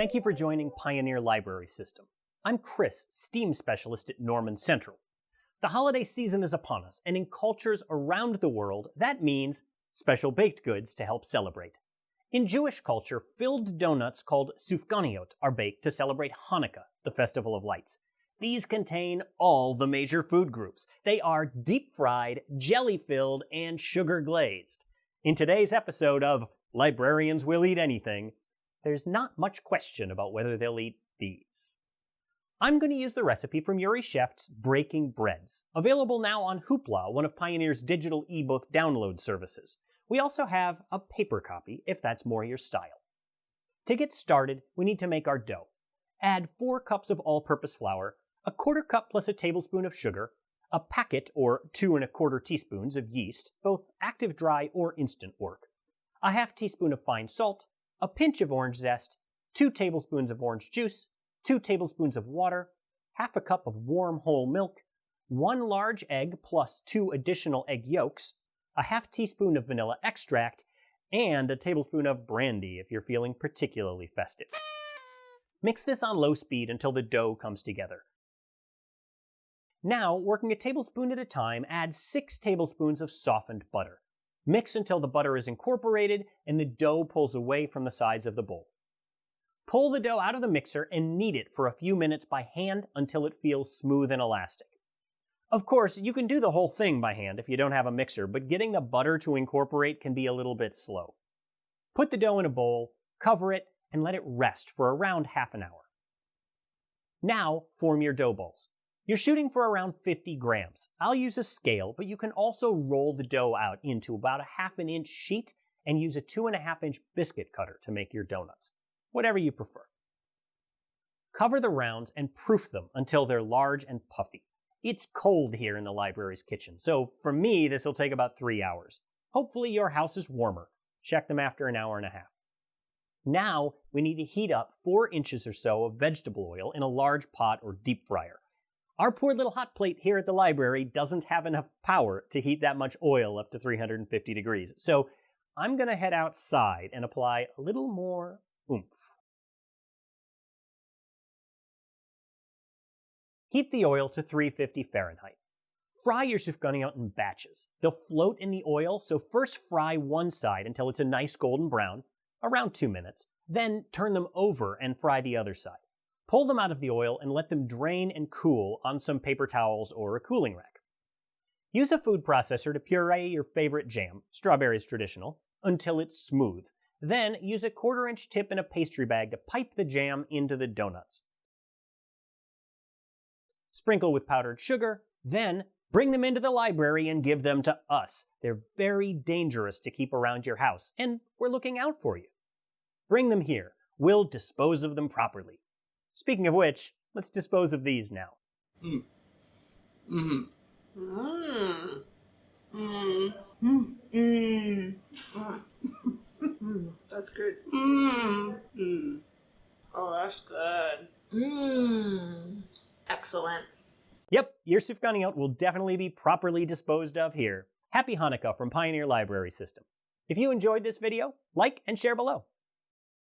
Thank you for joining Pioneer Library System. I'm Chris, STEAM Specialist at Norman Central. The holiday season is upon us, and in cultures around the world, that means special baked goods to help celebrate. In Jewish culture, filled donuts called Sufganiyot are baked to celebrate Hanukkah, the festival of lights. These contain all the major food groups. They are deep-fried, jelly-filled, and sugar-glazed. In today's episode of Librarians Will Eat Anything, there's not much question about whether they'll eat these. I'm going to use the recipe from Uri Scheft's Breaking Breads, available now on Hoopla, one of Pioneer's digital ebook download services. We also have a paper copy, if that's more your style. To get started, we need to make our dough. Add 4 cups of all-purpose flour, a 1/4 cup plus a tablespoon of sugar, a packet or 2 1/4 teaspoons of yeast, both active dry or instant work, a 1/2 teaspoon of fine salt, a pinch of orange zest, 2 tablespoons of orange juice, 2 tablespoons of water, 1/2 cup of warm whole milk, 1 large egg plus 2 additional egg yolks, a 1/2 teaspoon of vanilla extract, and a tablespoon of brandy if you're feeling particularly festive. Mix this on low speed until the dough comes together. Now, working a tablespoon at a time, add 6 tablespoons of softened butter. Mix until the butter is incorporated and the dough pulls away from the sides of the bowl. Pull the dough out of the mixer and knead it for a few minutes by hand until it feels smooth and elastic. Of course, you can do the whole thing by hand if you don't have a mixer, but getting the butter to incorporate can be a little bit slow. Put the dough in a bowl, cover it, and let it rest for around half an hour. Now, form your dough balls. You're shooting for around 50 grams. I'll use a scale, but you can also roll the dough out into about a 1/2 inch sheet and use a 2 1/2 inch biscuit cutter to make your donuts. Whatever you prefer. Cover the rounds and proof them until they're large and puffy. It's cold here in the library's kitchen, so for me this will take about 3 hours. Hopefully your house is warmer. Check them after an hour and a half. Now we need to heat up 4 inches or so of vegetable oil in a large pot or deep fryer. Our poor little hot plate here at the library doesn't have enough power to heat that much oil up to 350 degrees, so I'm going to head outside and apply a little more oomph. Heat the oil to 350 Fahrenheit. Fry your Sufganiyot in batches. They'll float in the oil, so first fry one side until it's a nice golden brown, around 2 minutes. Then turn them over and fry the other side. Pull them out of the oil and let them drain and cool on some paper towels or a cooling rack. Use a food processor to puree your favorite jam, strawberries traditional, until it's smooth. Then use a 1/4 inch tip in a pastry bag to pipe the jam into the donuts. Sprinkle with powdered sugar, then bring them into the library and give them to us. They're very dangerous to keep around your house, and we're looking out for you. Bring them here. We'll dispose of them properly. Speaking of which, let's dispose of these now. That's good. Oh, that's good. Excellent. Yep, your Sufganiyot will definitely be properly disposed of here. Happy Hanukkah from Pioneer Library System. If you enjoyed this video, like and share below.